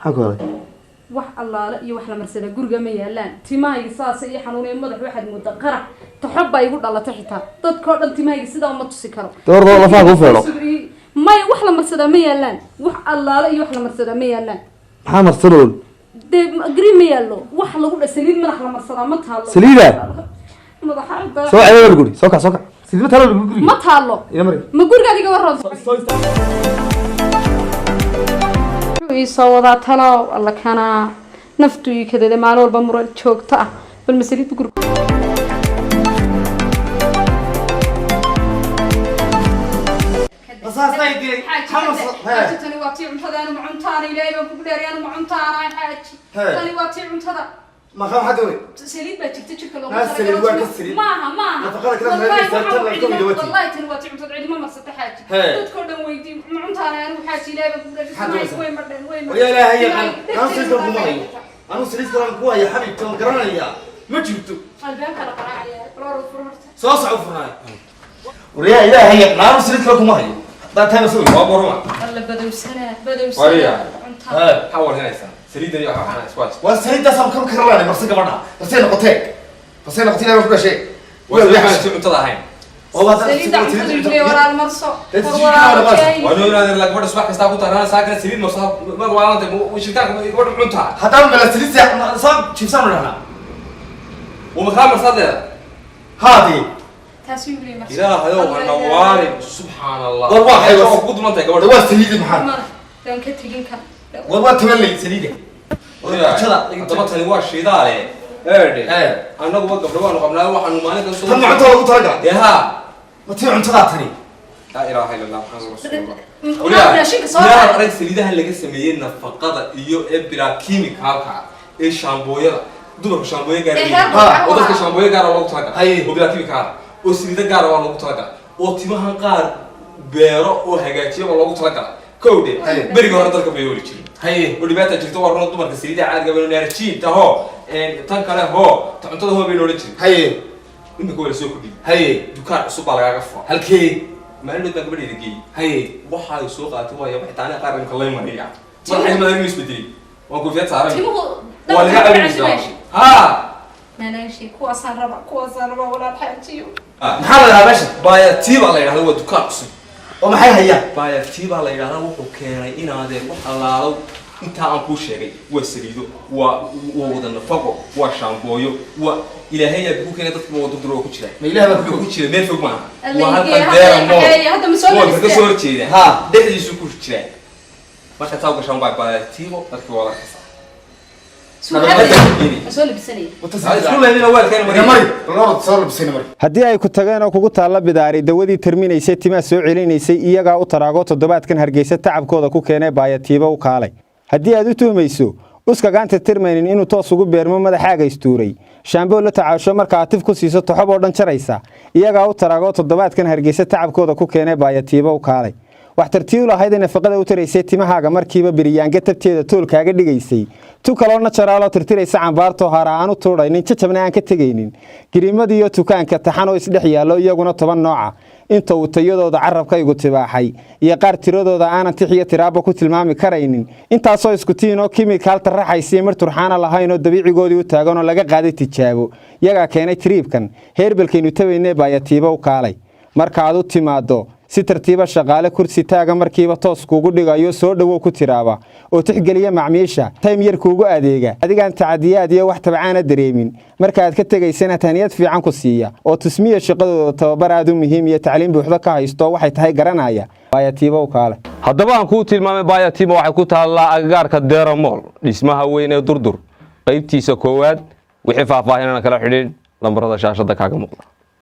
حكوا wax allaale iyo wax la marsada guriga ma yaalaan timahayga saas iyo xanuunay madax waxaad moodaa qarax taxabba igu dhalatay xitaa dadkoo dhan timahayga sidaa uma tusi karo door la faa ku feelo may wax la marsada ma yaalaan wax allaale iyo wax la marsada ma yaalaan maxaa marsadool de green ma yaalo wax lagu dhasaliid madax la marsada ma taalo saliida madaxa soo ceeyo guri soo ka saliid ma taalo guri ma taalo ma guriga adiga waran soo wada talo alla kana naftu ii kadada maalin walba muran joogto ah bal masalid guriga basaasaydi xamas ha tani waa tii cuntada ma cuntaan ilaahay baan ku dheerayaan ma cuntaan xaaji tani waa tii cuntada ما خاف حد وين سليد بجيت تشكل لو ما سليد واك السليد ما نفقدك كده ما يستاهل والله تني واتي عمتد عيد ما مرست حاجه dadko dhan weydii cuntaan aan waxa jiilay ku dhashay way marden يا ilaahay aan sidoo kuma hayo aan saliid karan ku hayo xabib tan garanaya ma jirto qalbaan kala qaraacaya roor furmarta soo socod furnay wariya ilaahay aan saliid karan kuma hayo dadana soo waa borma alla badawsana cuntaan xawal helaysan سليدة يا أخوان سواج. والسليدة سامكم كرلاني مرسي قبلنا بس أنا قتيك بس أنا قتينا وكل شيء. ولا حاجة شو تضاهين. سليدة عمتي ورا المرصو. وأنا أنا لك برضه سواق استاكو ترى ساكن سليد مرصو ما رواه أنت وش بتاعك برضه عمتها. هذا من السليدة صاب شو سامر هنا. ومكان مرصو ده. هذه. تسوي لي مرصو. لا هذا هو النواري سبحان الله. والله حلو. قد ما أنت قبل. هو السليد محل. لو كتجين كم. والله تملي سليدة. طبعا تاني واش شيء داري أنا أقول قبل وأنا قبل أروح أنا ما نقدر هم عطوا لو ترجع ياها ما تبي عن ترى لا إله إلا الله محمد رسول الله يا رئيس سليدة اللي قسم يجينا فقط يو إبرة كيميك هالكا إيش شامبويا دور شامبويا قاري ودك شامبويا قاري والله ترجع إبرة كيميك هال وسليدة قاري والله ترجع وتيمها قار بيرو وهجاتي والله ترجع كودي بريء هذا تركب يوري شيء هاي ودي بيتا جلتوا ورنا طبعا كسريدة عاد قبل نرجين تهو تنكره هو تعنتده هو بينوري شيء هاي إنك هو السوق دي هاي دكان سوق على عقفة هالكي ما إنه تقبل يدقي هاي وحى السوق عتوا يا بحث أنا قارن كلام مريع ما حد ما يرمي سبتري وأقول فيها تعرف ولا قاعد يسمع ها ما نمشي كواسان ربع ولا الحاجيو محل هذا بس بايا تيب على هذا هو دكان وما حي هيا بايا تيب على هذا هو كيري إن هذا وحلال أنت عم بوشري وسريدو ووضع النفقة وشامبويو وإلى هي بيكون كنا تطلب وضع دروه كشري ما إلى ما بيكون كشري ما يفرق معه هذا مسؤول كشري ها ده يسوق كشري ما تتوقع شامبوي بايا تيبو تركوا ولا كسر haddii ay ku tageen oo kugu taalla bidaaray dawadii terminaysay timaa soo celinaysay iyagaa u taraago toddobaadkan hargeysa tacabkooda ku keenay baayatiiba u kaalay haddii aad u tuhmayso uska gaanta tirmaynin inuu toos ugu beermo madaxaaga istuuray shaamboo la tacaasho marka aad tif ku siiso toxob oo dhan jaraysa iyagaa u taraago toddobaadkan hargeysa tacabkooda ku keenay baayatiiba u kaalay wax tartiib lahayd in nafaqada u taraysay timahaaga markiiba biriyaanga tabteeda toolkaaga dhigaysay tu kaloona jaraalo tirtiraysa cambaarto hara aan u tuuraynin jajabna aan ka tegaynin giriimadii iyo tukaanka taxan oo isdhex yaallo iyaguna 10 nooca inta uu tayadooda carabkaygu tibaaxay iyo qaar tiradooda aanan tixiyo tiraabo ku tilmaami karaynin intaasoo isku tiinoo kimikaal taraxaysiyo mar turxaana lahayn oo dabiicigoodii u taagan oo laga qaaday tijaabo iyagaa keenay triibkan heerbalkaynu tabaynay baayatiiba u kaalay marka aad u timaado si tartiiba shaqaale kursi taaga markiiba toos kuugu dhigayo soo dhawow ku tiraaba oo tixgeliya macmiisha time yar kuugu adeega adigaan tacadiyaad iyo wax tabcaana dareemin marka aad ka tagaysana taniyad fiican ku siiya oo tusmiya shaqadooda tababar aad u muhiim iyo tacliin buuxda ka haysto waxay tahay garanaya baayatiiba u kaale haddaba aan kuu tilmaamay baayatiiba waxay ku taallaa agagaarka Deera Mall dhismaha weyn ee durdur qaybtiisa koowaad wixii faahfaahinana kala xidhiidh lambarada shaashada kaaga muuqda